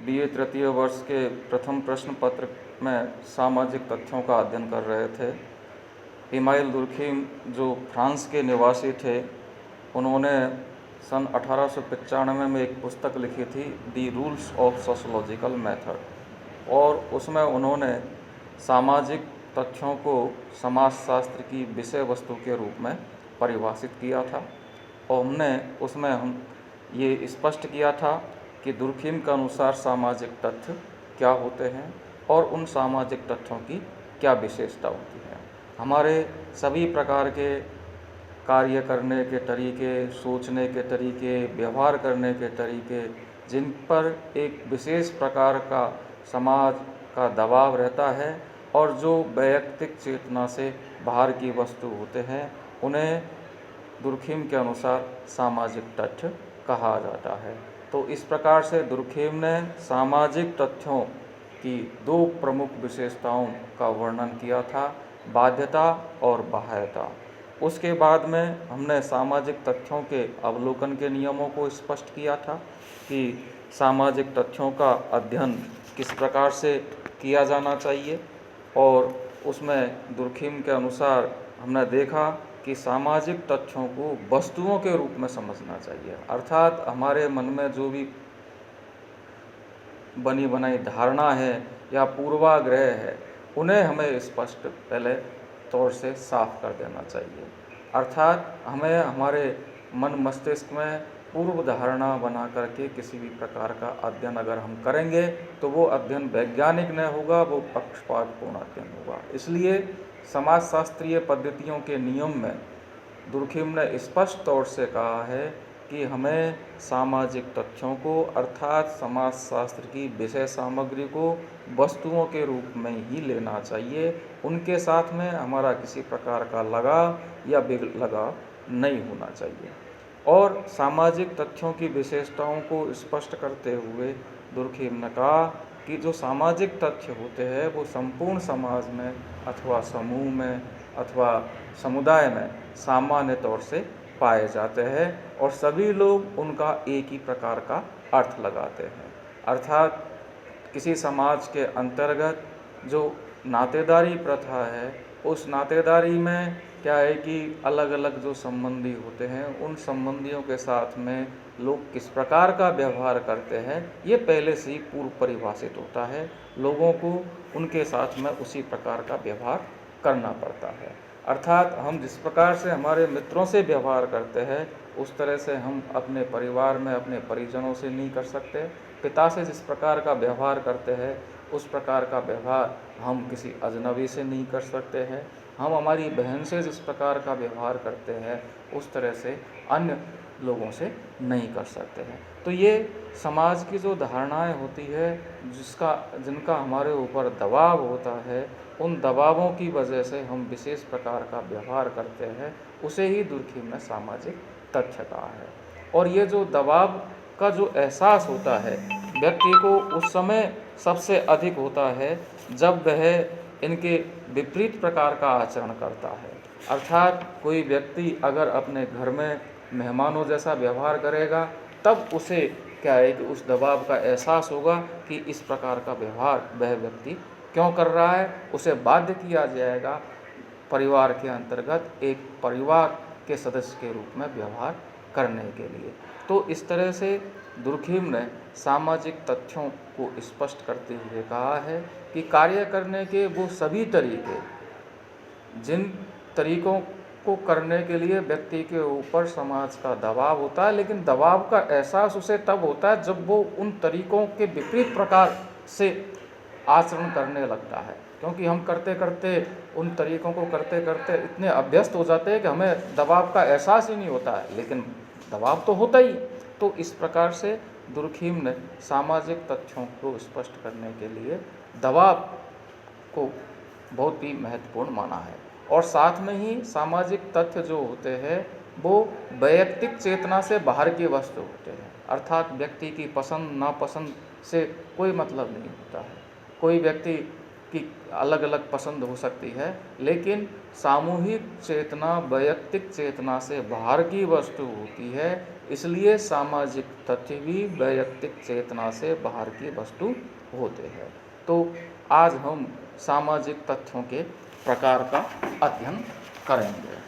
BA तृतीय वर्ष के प्रथम प्रश्न पत्र में सामाजिक तथ्यों का अध्ययन कर रहे थे। इमाइल दुर्खीम जो फ्रांस के निवासी थे, उन्होंने सन 1895 में एक पुस्तक लिखी थी, दी रूल्स ऑफ सोशोलॉजिकल मेथड, और उसमें उन्होंने सामाजिक तथ्यों को समाजशास्त्र की विषय वस्तु के रूप में परिभाषित किया था। और उसमें हम ये स्पष्ट किया था कि दुर्खीम के अनुसार सामाजिक तथ्य क्या होते हैं और उन सामाजिक तथ्यों की क्या विशेषता होती है। हमारे सभी प्रकार के कार्य करने के तरीके, सोचने के तरीके, व्यवहार करने के तरीके, जिन पर एक विशेष प्रकार का समाज का दबाव रहता है और जो वैयक्तिक चेतना से बाहर की वस्तु होते हैं, उन्हें दुर्खीम के अनुसार सामाजिक तथ्य कहा जाता है। तो इस प्रकार से दुर्खीम ने सामाजिक तथ्यों की दो प्रमुख विशेषताओं का वर्णन किया था, बाध्यता और बाह्यता। उसके बाद में हमने सामाजिक तथ्यों के अवलोकन के नियमों को स्पष्ट किया था कि सामाजिक तथ्यों का अध्ययन किस प्रकार से किया जाना चाहिए, और उसमें दुर्खीम के अनुसार हमने देखा कि सामाजिक तथ्यों को वस्तुओं के रूप में समझना चाहिए। अर्थात हमारे मन में जो भी बनी बनाई धारणा है या पूर्वाग्रह है, उन्हें हमें स्पष्ट पहले तौर से साफ कर देना चाहिए। अर्थात हमें हमारे मन मस्तिष्क में पूर्व धारणा बना करके किसी भी प्रकार का अध्ययन अगर हम करेंगे तो वो अध्ययन वैज्ञानिक नहीं होगा, वो पक्षपातपूर्ण अध्ययन होगा। इसलिए समाजशास्त्रीय पद्धतियों के नियम में दुर्खीम ने स्पष्ट तौर से कहा है कि हमें सामाजिक तथ्यों को अर्थात समाजशास्त्र की विषय सामग्री को वस्तुओं के रूप में ही लेना चाहिए। उनके साथ में हमारा किसी प्रकार का लगाव या बेलगाव नहीं होना चाहिए। और सामाजिक तथ्यों की विशेषताओं को स्पष्ट करते हुए दुर्खीम ने कहा कि जो सामाजिक तथ्य होते हैं वो संपूर्ण समाज में अथवा समूह में अथवा समुदाय में सामान्य तौर से पाए जाते हैं और सभी लोग उनका एक ही प्रकार का अर्थ लगाते हैं। अर्थात किसी समाज के अंतर्गत जो नातेदारी प्रथा है, उस नातेदारी में क्या है कि अलग अलग जो संबंधी होते हैं, उन संबंधियों के साथ में लोग किस प्रकार का व्यवहार करते हैं, ये पहले से ही पूर्व परिभाषित होता है। लोगों को उनके साथ में उसी प्रकार का व्यवहार करना पड़ता है। अर्थात हम जिस प्रकार से हमारे मित्रों से व्यवहार करते हैं, उस तरह से हम अपने परिवार में अपने परिजनों से नहीं कर सकते। पिता से जिस प्रकार का व्यवहार करते हैं, उस प्रकार का व्यवहार हम किसी अजनबी से नहीं कर सकते हैं। हम हमारी बहन से जिस प्रकार का व्यवहार करते हैं, उस तरह से अन्य लोगों से नहीं कर सकते हैं। तो ये समाज की जो धारणाएं होती है, जिनका हमारे ऊपर दबाव होता है, उन दबावों की वजह से हम विशेष प्रकार का व्यवहार करते हैं, उसे ही दुर्खीम ने सामाजिक तथ्य कहा है। और ये जो दबाव का जो एहसास होता है व्यक्ति को, उस समय सबसे अधिक होता है जब वह इनके विपरीत प्रकार का आचरण करता है। अर्थात कोई व्यक्ति अगर अपने घर में मेहमानों जैसा व्यवहार करेगा, तब उसे क्या है कि उस दबाव का एहसास होगा कि इस प्रकार का व्यवहार वह व्यक्ति क्यों कर रहा है। उसे बाध्य किया जाएगा परिवार के अंतर्गत एक परिवार के सदस्य के रूप में व्यवहार करने के लिए। तो इस तरह से दुर्खीम ने सामाजिक तथ्यों को स्पष्ट करते हुए कहा है कि कार्य करने के वो सभी तरीके, जिन तरीकों को करने के लिए व्यक्ति के ऊपर समाज का दबाव होता है, लेकिन दबाव का एहसास उसे तब होता है जब वो उन तरीकों के विपरीत प्रकार से आचरण करने लगता है। क्योंकि हम करते करते उन तरीकों को करते करते इतने अभ्यस्त हो जाते हैं कि हमें दबाव का एहसास ही नहीं होता है, लेकिन दबाव तो होता ही। तो इस प्रकार से दुर्खीम ने सामाजिक तथ्यों को स्पष्ट करने के लिए दबाव को बहुत ही महत्वपूर्ण माना है। और साथ में ही सामाजिक तथ्य जो होते हैं वो वैयक्तिक चेतना से बाहर की वस्तु होते हैं। अर्थात व्यक्ति की पसंद नापसंद से कोई मतलब नहीं होता है। कोई व्यक्ति की अलग अलग पसंद हो सकती है, लेकिन सामूहिक चेतना वैयक्तिक चेतना से बाहर की वस्तु होती है, इसलिए सामाजिक तथ्य भी वैयक्तिक चेतना से बाहर की वस्तु होते हैं। तो आज हम सामाजिक तथ्यों के प्रकार का अध्ययन करेंगे।